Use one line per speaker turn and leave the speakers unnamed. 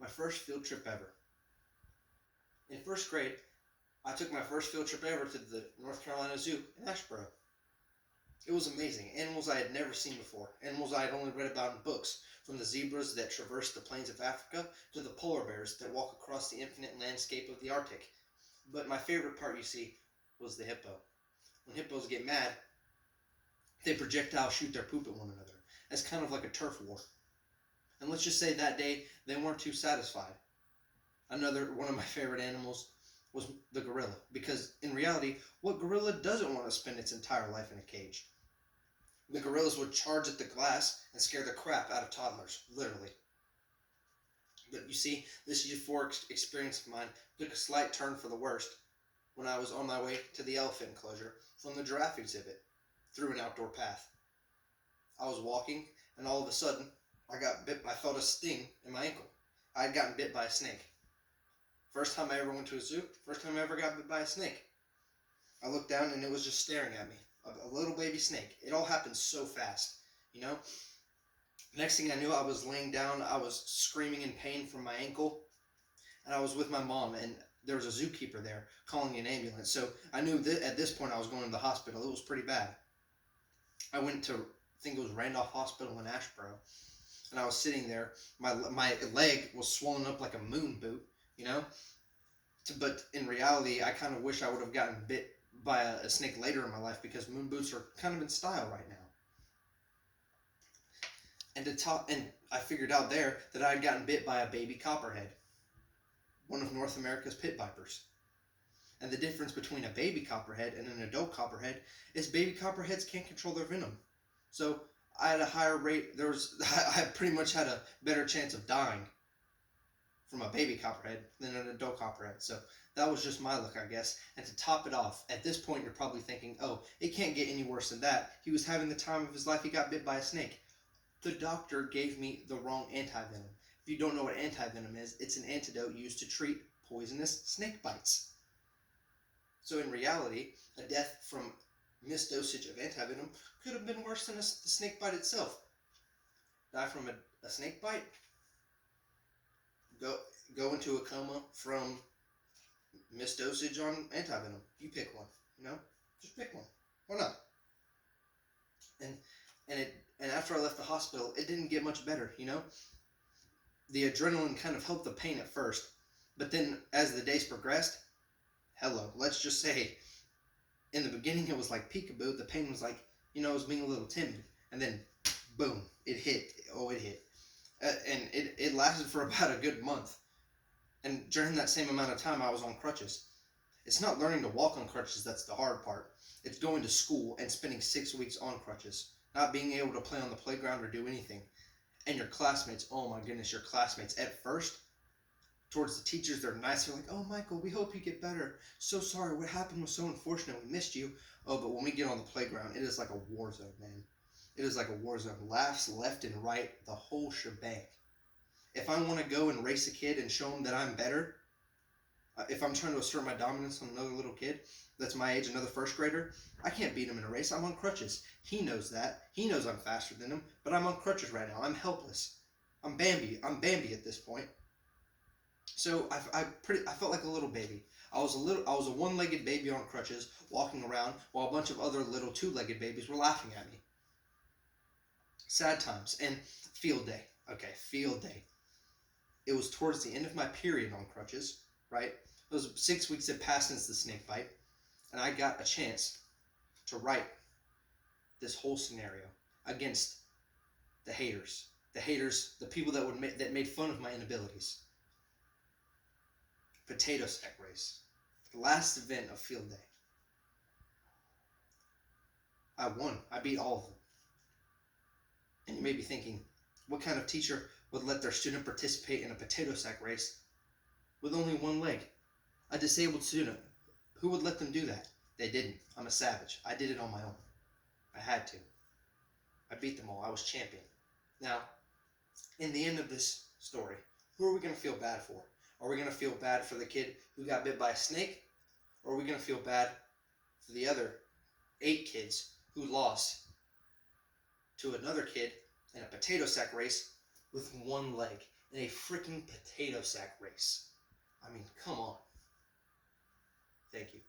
My first field trip ever. In first grade, I took my first field trip ever to the North Carolina Zoo in Asheboro. It was amazing. Animals I had never seen before. Animals I had only read about in books, from the zebras that traverse the plains of Africa to the polar bears that walk across the infinite landscape of the Arctic. But my favorite part, you see, was the hippo. When hippos get mad, they projectile shoot their poop at one another. It's kind of like a turf war. And let's just say that day they weren't too satisfied. Another one of my favorite animals was the gorilla, because in reality, what gorilla doesn't want to spend its entire life in a cage? The gorillas would charge at the glass and scare the crap out of toddlers, literally. But you see, this euphoric experience of mine took a slight turn for the worst when I was on my way to the elephant enclosure from the giraffe exhibit through an outdoor path. I was walking, and all of a sudden, I felt a sting in my ankle. I had gotten bit by a snake. First time I ever went to a zoo, first time I ever got bit by a snake. I looked down and it was just staring at me. A little baby snake. It all happened so fast, you know? Next thing I knew, I was laying down, I was screaming in pain from my ankle, and I was with my mom, and there was a zookeeper there calling an ambulance. So I knew that at this point I was going to the hospital. It was pretty bad. I went to, I think it was Randolph Hospital in Asheboro, and I was sitting there. My leg was swollen up like a moon boot, you know? But in reality, I kind of wish I would have gotten bit by a snake later in my life, because moon boots are kind of in style right now. And I figured out there that I had gotten bit by a baby copperhead, one of North America's pit vipers. And the difference between a baby copperhead and an adult copperhead is baby copperheads can't control their venom. So I had a higher rate. I pretty much had a better chance of dying from a baby copperhead than an adult copperhead. So that was just my luck, I guess. And to top it off, at this point you're probably thinking, oh, it can't get any worse than that. He was having the time of his life. He got bit by a snake. The doctor gave me the wrong antivenom. If you don't know what antivenom is, it's an antidote used to treat poisonous snake bites. So in reality, a death from misdosage of antivenom could have been worse than the snake bite itself. Die from a snake bite? Go into a coma from misdosage on antivenom. You pick one, you know? Just pick one. Why not? And after I left the hospital, it didn't get much better, you know? The adrenaline kind of helped the pain at first, but then as the days progressed, let's just say, in the beginning it was like peekaboo. The pain was like, it was being a little timid, and then boom, it hit. It hit. And it lasted for about a good month. And during that same amount of time, I was on crutches. It's not learning to walk on crutches that's the hard part. It's going to school and spending 6 weeks on crutches, not being able to play on the playground or do anything. And your classmates, oh my goodness, your classmates, at first, towards the teachers, they're nice. They're like, oh, Michael, we hope you get better. So sorry, what happened was so unfortunate. We missed you. Oh, but when we get on the playground, it is like a war zone, man. It is like a war zone. Laughs left and right, the whole shebang. If I want to go and race a kid and show him that I'm better, if I'm trying to assert my dominance on another little kid that's my age, another first grader, I can't beat him in a race. I'm on crutches. He knows that. He knows I'm faster than him, but I'm on crutches right now. I'm helpless. I'm Bambi. I'm Bambi at this point. So I felt like a little baby. I was a one-legged baby on crutches walking around while a bunch of other little two-legged babies were laughing at me. Sad times. And field day. Okay, field day. It was towards the end of my period on crutches, right? It was 6 weeks had passed since the snake bite, and I got a chance to write this whole scenario against the haters, the people that made fun of my inabilities. Potato sack race, the last event of field day. I won. I beat all of them. And you may be thinking, what kind of teacher would let their student participate in a potato sack race with only one leg? A disabled student. Who would let them do that? They didn't. I'm a savage. I did it on my own. I had to. I beat them all. I was champion. Now, in the end of this story, who are we going to feel bad for? Are we going to feel bad for the kid who got bit by a snake? Or are we going to feel bad for the other 8 kids who lost to another kid in a potato sack race with one leg? in a freaking potato sack race. I mean, come on. Thank you.